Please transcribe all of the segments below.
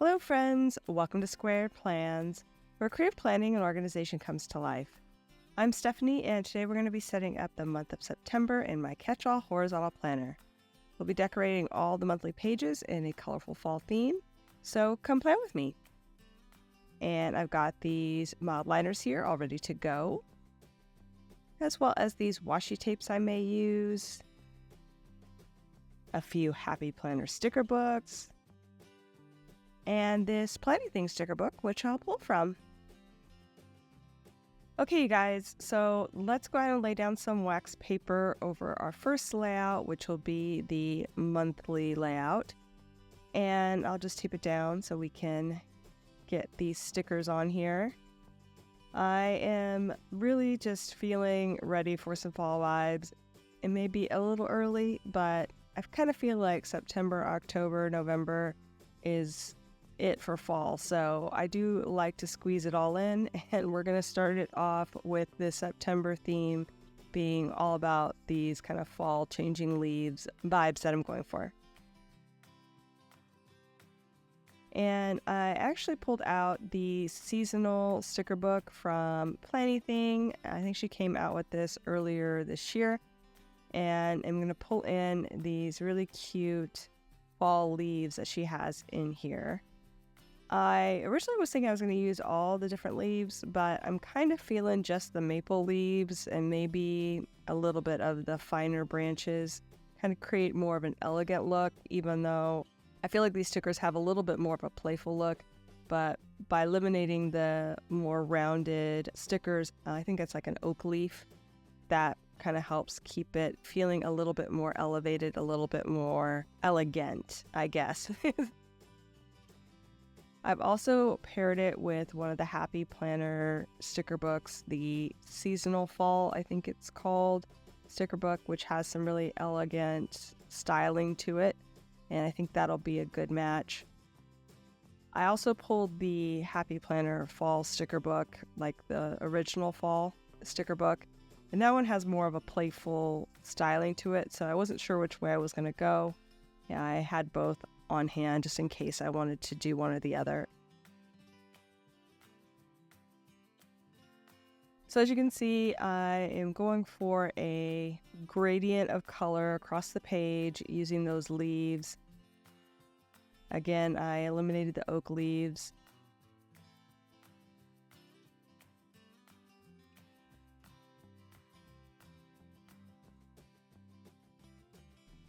Hello friends, welcome to Squaird Plans, where creative planning and organization comes to life. I'm Stephanie, and today we're going to be setting up the month of September in my catch-all horizontal planner. We'll be decorating all the monthly pages in a colorful fall theme, so come plan with me. And I've got these mild liners here all ready to go, as well as these washi tapes I may use, a few Happy Planner sticker books, and this Planning Things sticker book, which I'll pull from. Okay, you guys, so let's go ahead and lay down some wax paper over our first layout, which will be the monthly layout. And I'll just tape it down so we can get these stickers on here. I am really just feeling ready for some fall vibes. It may be a little early, but I kind of feel like September, October, November is it for fall, so I do like to squeeze it all in, and we're going to start it off with the September theme being all about these kind of fall changing leaves vibes that I'm going for. And I actually pulled out the seasonal sticker book from Planning Thing. I think she came out with this earlier this year, and I'm going to pull in these really cute fall leaves that she has in here. I originally was thinking I was going to use all the different leaves, but I'm kind of feeling just the maple leaves and maybe a little bit of the finer branches, kind of create more of an elegant look, even though I feel like these stickers have a little bit more of a playful look. But by eliminating the more rounded stickers, I think it's like an oak leaf, that kind of helps keep it feeling a little bit more elevated, a little bit more elegant, I guess. I've also paired it with one of the Happy Planner sticker books, the Seasonal Fall, I think it's called, sticker book, which has some really elegant styling to it, and I think that'll be a good match. I also pulled the Happy Planner Fall sticker book, like the original Fall sticker book, and that one has more of a playful styling to it, so I wasn't sure which way I was going to go. Yeah, I had both on hand just in case I wanted to do one or the other. So as you can see, I am going for a gradient of color across the page using those leaves. Again, I eliminated the oak leaves.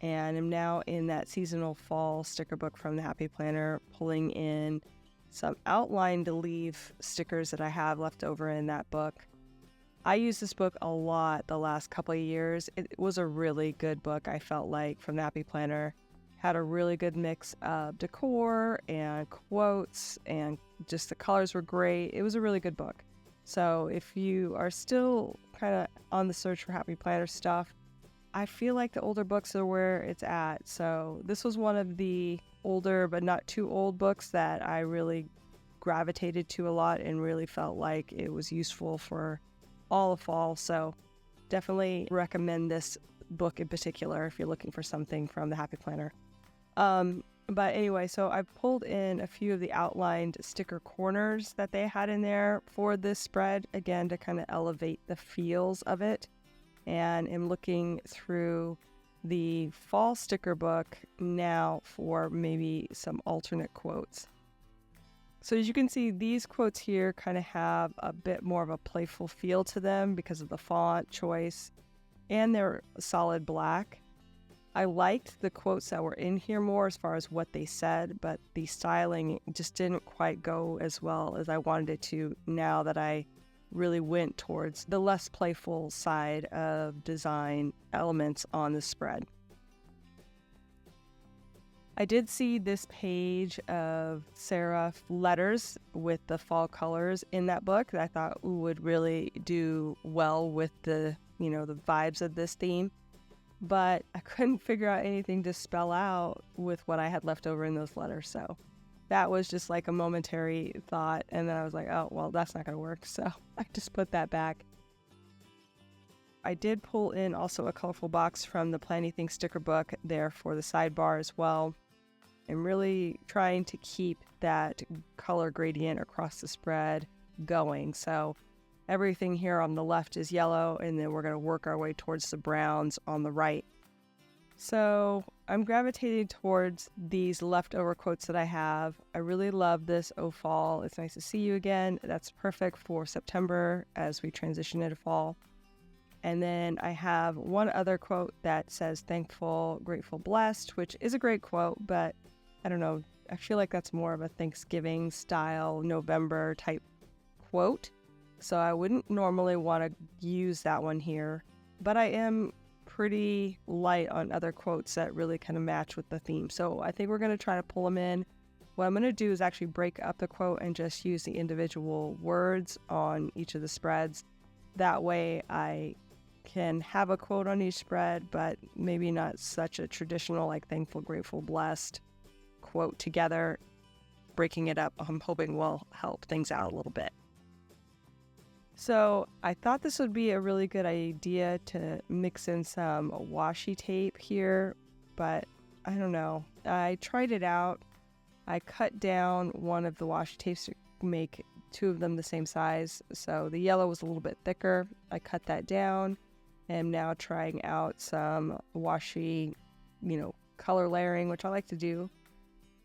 And I'm now in that seasonal fall sticker book from the Happy Planner, pulling in some outlined leaf stickers that I have left over in that book. I used this book a lot the last couple of years. It was a really good book, I felt like, from the Happy Planner. Had a really good mix of decor and quotes, and just the colors were great. It was a really good book. So if you are still kind of on the search for Happy Planner stuff, I feel like the older books are where it's at. So this was one of the older but not too old books that I really gravitated to a lot and really felt like it was useful for all of fall. So definitely recommend this book in particular if you're looking for something from the Happy Planner. But anyway, so I've pulled in a few of the outlined sticker corners that they had in there for this spread, again, to kind of elevate the feels of it. And am looking through the fall sticker book now for maybe some alternate quotes. So as you can see, these quotes here kind of have a bit more of a playful feel to them because of the font choice, and they're solid black. I liked the quotes that were in here more as far as what they said, but the styling just didn't quite go as well as I wanted it to now that I really went towards the less playful side of design elements on the spread. I did see this page of serif letters with the fall colors in that book that I thought would really do well with the vibes of this theme, but I couldn't figure out anything to spell out with what I had left over in those letters, so that was just like a momentary thought, and then I was like, oh, well, that's not going to work, so I just put that back. I did pull in also a colorful box from the Planning Things sticker book there for the sidebar as well. I'm really trying to keep that color gradient across the spread going. So everything here on the left is yellow, and then we're going to work our way towards the browns on the right. So I'm gravitating towards these leftover quotes that I have. I really love this "Oh Fall, it's nice to see you again." That's perfect for September as we transition into fall. And then I have one other quote that says "thankful, grateful, blessed," which is a great quote, but I don't know. I feel like that's more of a Thanksgiving style November type quote. So I wouldn't normally want to use that one here, but I am pretty light on other quotes that really kind of match with the theme. So I think we're going to try to pull them in. What I'm going to do is actually break up the quote and just use the individual words on each of the spreads. That way I can have a quote on each spread, but maybe not such a traditional like "thankful, grateful, blessed" quote together. Breaking it up, I'm hoping will help things out a little bit. So I thought this would be a really good idea to mix in some washi tape here, but I don't know. I tried it out. I cut down one of the washi tapes to make two of them the same size. So the yellow was a little bit thicker. I cut that down. I'm now trying out some washi, color layering, which I like to do.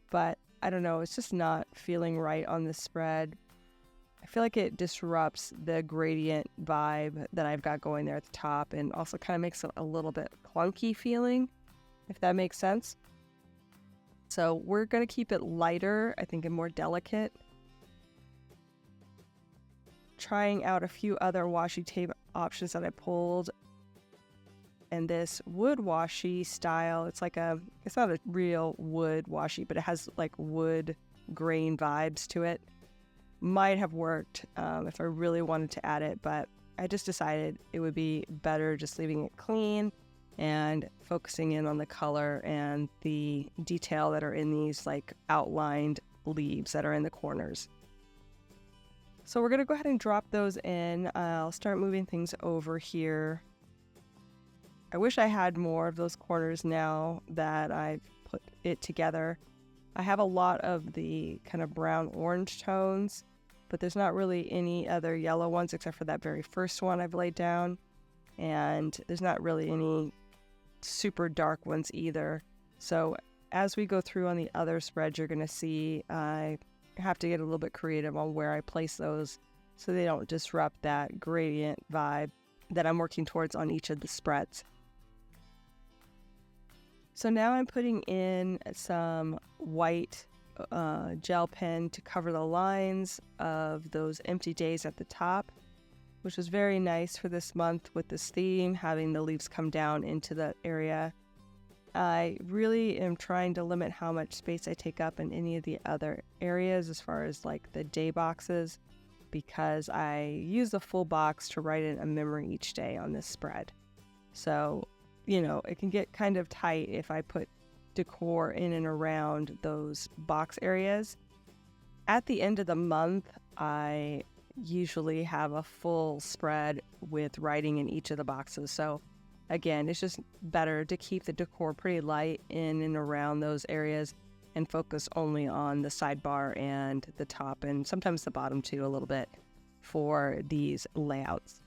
But I don't know, it's just not feeling right on this spread. I feel like it disrupts the gradient vibe that I've got going there at the top, and also kind of makes it a little bit clunky feeling, if that makes sense. So we're going to keep it lighter, I think, and more delicate. Trying out a few other washi tape options that I pulled. And this wood washi style, it's not a real wood washi, but it has like wood grain vibes to it. Might have worked if I really wanted to add it, but I just decided it would be better just leaving it clean and focusing in on the color and the detail that are in these like outlined leaves that are in the corners. So we're going to go ahead and drop those in. I'll start moving things over here. I wish I had more of those corners now that I've put it together. I have a lot of the kind of brown-orange tones, but there's not really any other yellow ones except for that very first one I've laid down. And there's not really any super dark ones either. So as we go through on the other spreads, you're going to see I have to get a little bit creative on where I place those so they don't disrupt that gradient vibe that I'm working towards on each of the spreads. So now I'm putting in some white gel pen to cover the lines of those empty days at the top, which was very nice for this month with this theme, having the leaves come down into that area. I really am trying to limit how much space I take up in any of the other areas as far as like the day boxes, because I use the full box to write in a memory each day on this spread. So it can get kind of tight if I put decor in and around those box areas. At the end of the month, I usually have a full spread with writing in each of the boxes. So again, it's just better to keep the decor pretty light in and around those areas and focus only on the sidebar and the top and sometimes the bottom too a little bit for these layouts.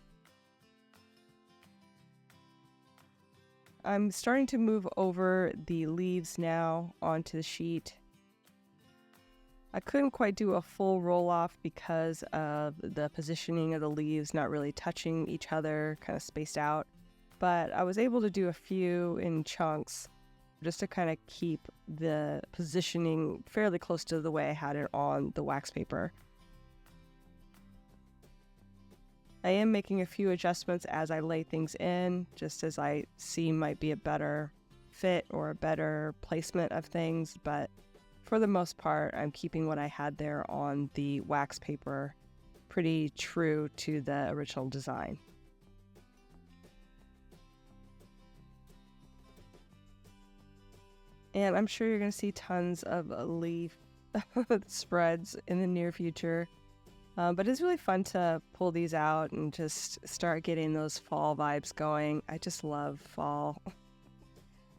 I'm starting to move over the leaves now onto the sheet. I couldn't quite do a full roll off because of the positioning of the leaves not really touching each other, kind of spaced out. But I was able to do a few in chunks just to kind of keep the positioning fairly close to the way I had it on the wax paper. I am making a few adjustments as I lay things in, just as I see might be a better fit or a better placement of things, but for the most part, I'm keeping what I had there on the wax paper pretty true to the original design. And I'm sure you're going to see tons of leaf spreads in the near future. But it's really fun to pull these out and just start getting those fall vibes going. I just love fall.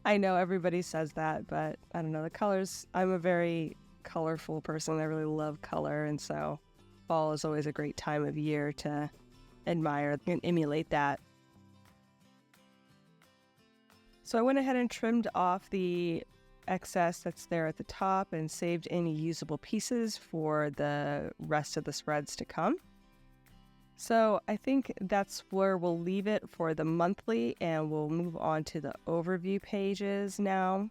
I know everybody says that, but I don't know, the colors, I'm a very colorful person. I really love color, and so fall is always a great time of year to admire and emulate that. So I went ahead and trimmed off the excess that's there at the top and saved any usable pieces for the rest of the spreads to come. So I think that's where we'll leave it for the monthly, and we'll move on to the overview pages now.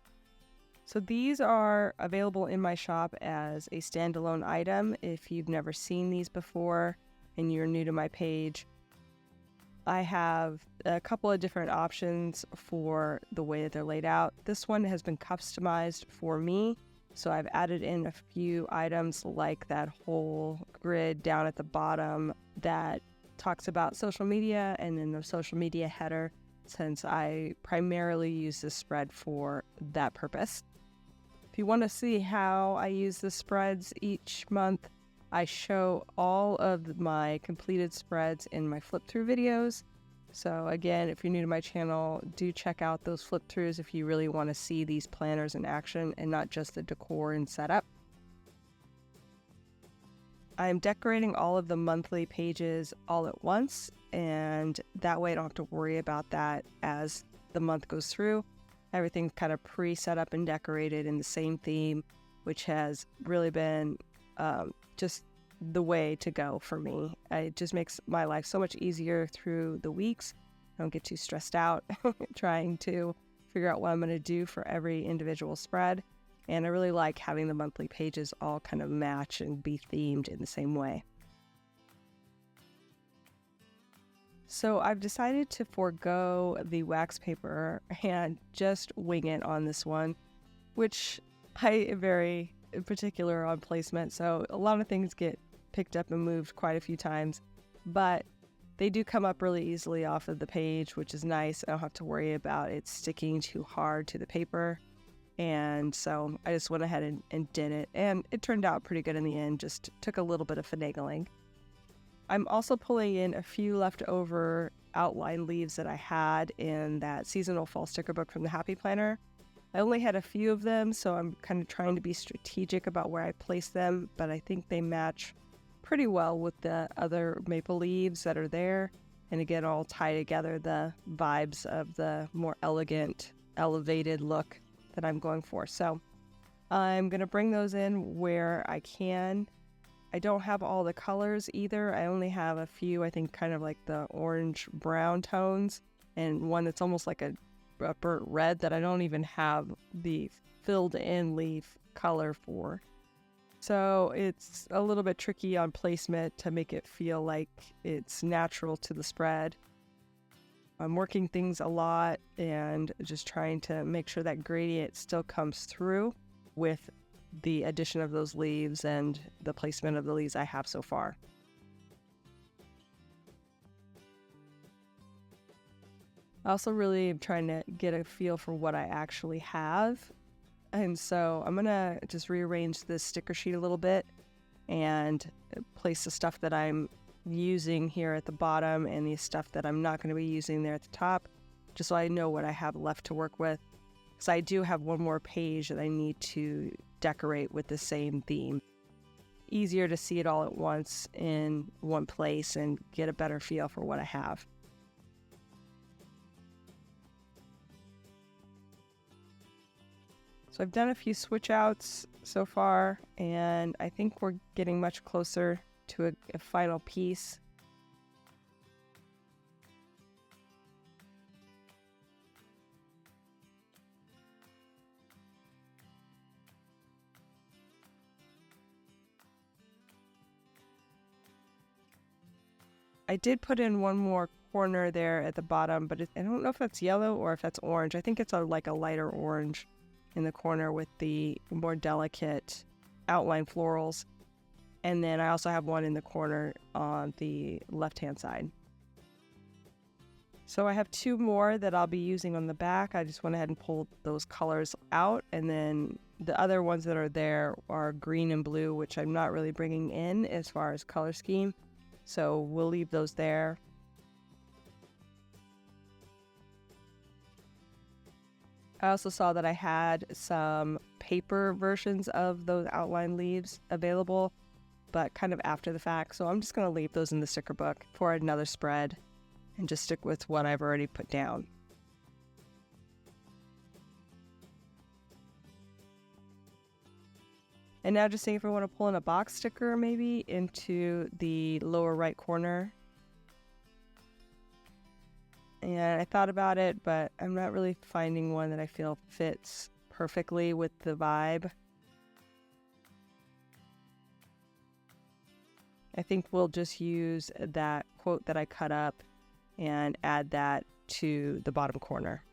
So these are available in my shop as a standalone item. If you've never seen these before and you're new to my page, I have a couple of different options for the way that they're laid out. This one has been customized for me, so I've added in a few items like that whole grid down at the bottom that talks about social media, and then the social media header, since I primarily use this spread for that purpose. If you want to see how I use the spreads each month, I show all of my completed spreads in my flip-through videos. So again, if you're new to my channel, do check out those flip-throughs if you really want to see these planners in action and not just the decor and setup. I'm decorating all of the monthly pages all at once, and that way I don't have to worry about that as the month goes through. Everything's kind of pre-set up and decorated in the same theme, which has really been just the way to go for me. It just makes my life so much easier through the weeks. I don't get too stressed out trying to figure out what I'm going to do for every individual spread. And I really like having the monthly pages all kind of match and be themed in the same way. So I've decided to forego the wax paper and just wing it on this one, which I am very particular on placement. So a lot of things get picked up and moved quite a few times, but they do come up really easily off of the page, which is nice. I don't have to worry about it sticking too hard to the paper. And so I just went ahead and did it, and it turned out pretty good in the end. Just took a little bit of finagling. I'm also pulling in a few leftover outline leaves that I had in that seasonal fall sticker book from the Happy Planner. I only had a few of them, so I'm kind of trying to be strategic about where I place them, but I think they match pretty well with the other maple leaves that are there, and again, all tie together the vibes of the more elegant, elevated look that I'm going for. So I'm going to bring those in where I can. I don't have all the colors either. I only have a few, I think kind of like the orange brown tones, and one that's almost like a burnt red that I don't even have the filled in leaf color for. So it's a little bit tricky on placement to make it feel like it's natural to the spread. I'm working things a lot and just trying to make sure that gradient still comes through with the addition of those leaves and the placement of the leaves I have so far. I also really am trying to get a feel for what I actually have. And so I'm going to just rearrange this sticker sheet a little bit and place the stuff that I'm using here at the bottom and the stuff that I'm not going to be using there at the top, just so I know what I have left to work with. Because I do have one more page that I need to decorate with the same theme. Easier to see it all at once in one place and get a better feel for what I have. So I've done a few switch outs so far, and I think we're getting much closer to a final piece. I did put in one more corner there at the bottom, but I don't know if that's yellow or if that's orange. I think it's like a lighter orange in the corner with the more delicate outline florals. And then I also have one in the corner on the left-hand side. So I have two more that I'll be using on the back. I just went ahead and pulled those colors out. And then the other ones that are there are green and blue, which I'm not really bringing in as far as color scheme. So we'll leave those there. I also saw that I had some paper versions of those outline leaves available, but kind of after the fact. So I'm just going to leave those in the sticker book for another spread and just stick with what I've already put down. And now just seeing if I want to pull in a box sticker maybe into the lower right corner. And I thought about it, but I'm not really finding one that I feel fits perfectly with the vibe. I think we'll just use that quote that I cut up and add that to the bottom corner.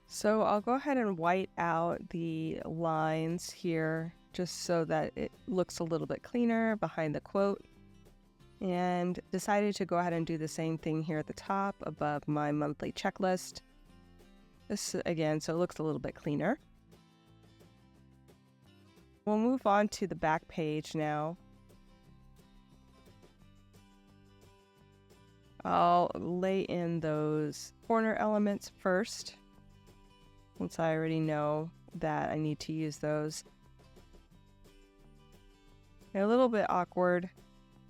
So I'll go ahead and white out the lines here just so that it looks a little bit cleaner behind the quote. And decided to go ahead and do the same thing here at the top above my monthly checklist. This again, so it looks a little bit cleaner. We'll move on to the back page now. I'll lay in those corner elements first, since I already know that I need to use those. They're a little bit awkward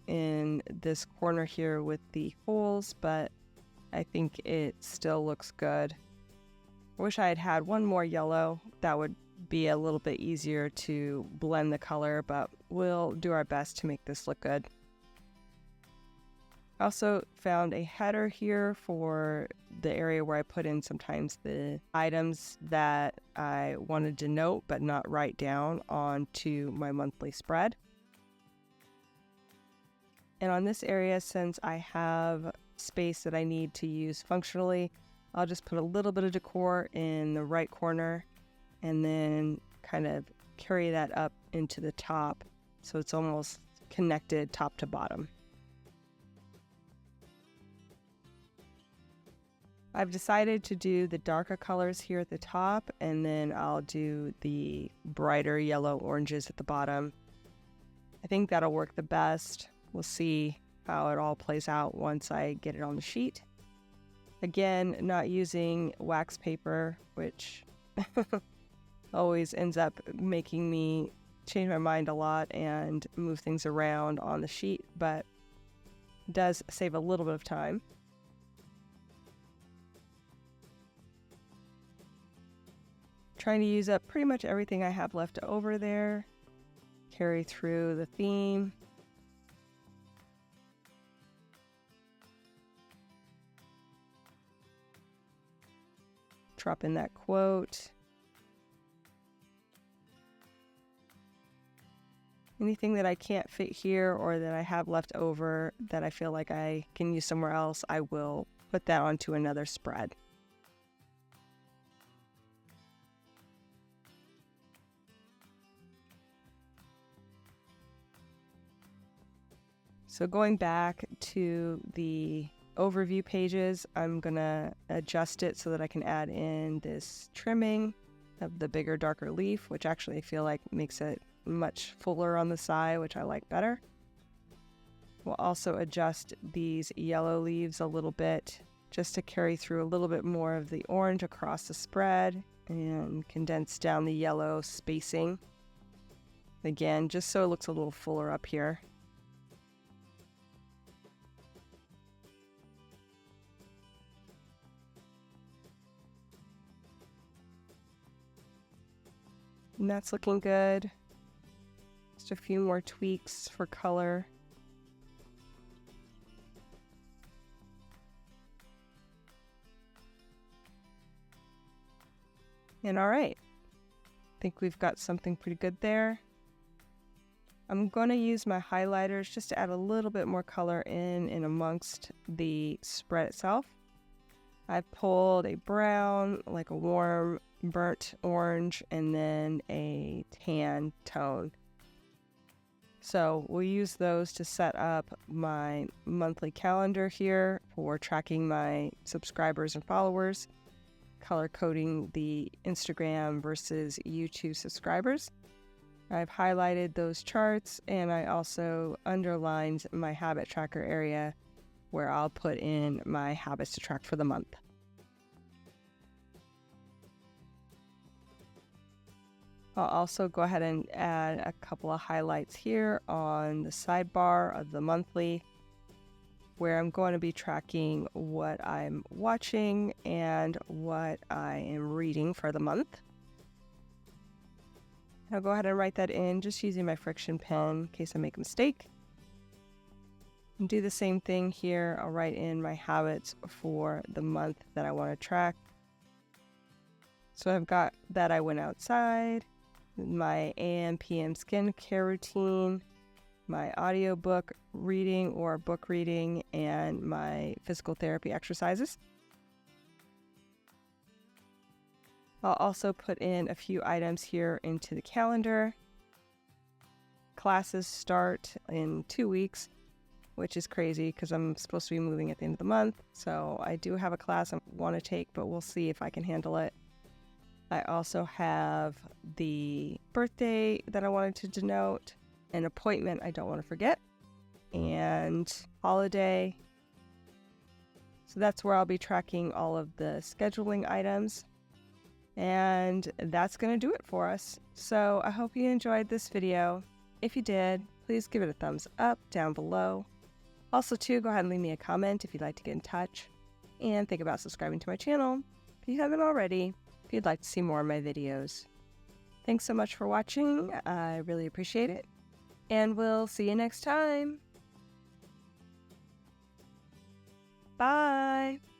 in this corner here with the holes, but I think it still looks good. I wish I had had one more yellow. That would be a little bit easier to blend the color, but we'll do our best to make this look good. I also found a header here for the area where I put in sometimes the items that I wanted to note but not write down onto my monthly spread. And on this area, since I have space that I need to use functionally, I'll just put a little bit of decor in the right corner and then kind of carry that up into the top so it's almost connected top to bottom. I've decided to do the darker colors here at the top, and then I'll do the brighter yellow oranges at the bottom. I think that'll work the best. We'll see how it all plays out once I get it on the sheet. Again, not using wax paper, which always ends up making me change my mind a lot and move things around on the sheet, but does save a little bit of time. Trying to use up pretty much everything I have left over there. Carry through the theme. Drop in that quote. Anything that I can't fit here or that I have left over that I feel like I can use somewhere else, I will put that onto another spread. So going back to the overview pages, I'm gonna adjust it so that I can add in this trimming of the bigger, darker leaf, which actually I feel like makes it much fuller on the side, which I like better. We'll also adjust these yellow leaves a little bit just to carry through a little bit more of the orange across the spread and condense down the yellow spacing. Again, just so it looks a little fuller up here. And that's looking good. Just a few more tweaks for color. And all right, I think we've got something pretty good there. I'm going to use my highlighters just to add a little bit more color in and amongst the spread itself. I've pulled a brown, like a warm burnt orange, and then a tan tone. So we'll use those to set up my monthly calendar here for tracking my subscribers and followers, color coding the Instagram versus YouTube subscribers. I've highlighted those charts, and I also underlined my habit tracker area where I'll put in my habits to track for the month. I'll also go ahead and add a couple of highlights here on the sidebar of the monthly, where I'm going to be tracking what I'm watching and what I am reading for the month. I'll go ahead and write that in just using my friction pen in case I make a mistake. And do the same thing here. I'll write in my habits for the month that I want to track. So I've got that I went outside, my AM PM skincare routine, my audiobook reading or book reading, and my physical therapy exercises. I'll also put in a few items here into the calendar. Classes start in 2 weeks, which is crazy because I'm supposed to be moving at the end of the month. So I do have a class I want to take, but we'll see if I can handle it. I also have the birthday that I wanted to denote, an appointment I don't want to forget, and holiday. So that's where I'll be tracking all of the scheduling items. And that's going to do it for us. So I hope you enjoyed this video. If you did, please give it a thumbs up down below. Also, too, go ahead and leave me a comment if you'd like to get in touch. And think about subscribing to my channel if you haven't already, if you'd like to see more of my videos. Thanks so much for watching. I really appreciate it. And we'll see you next time. Bye.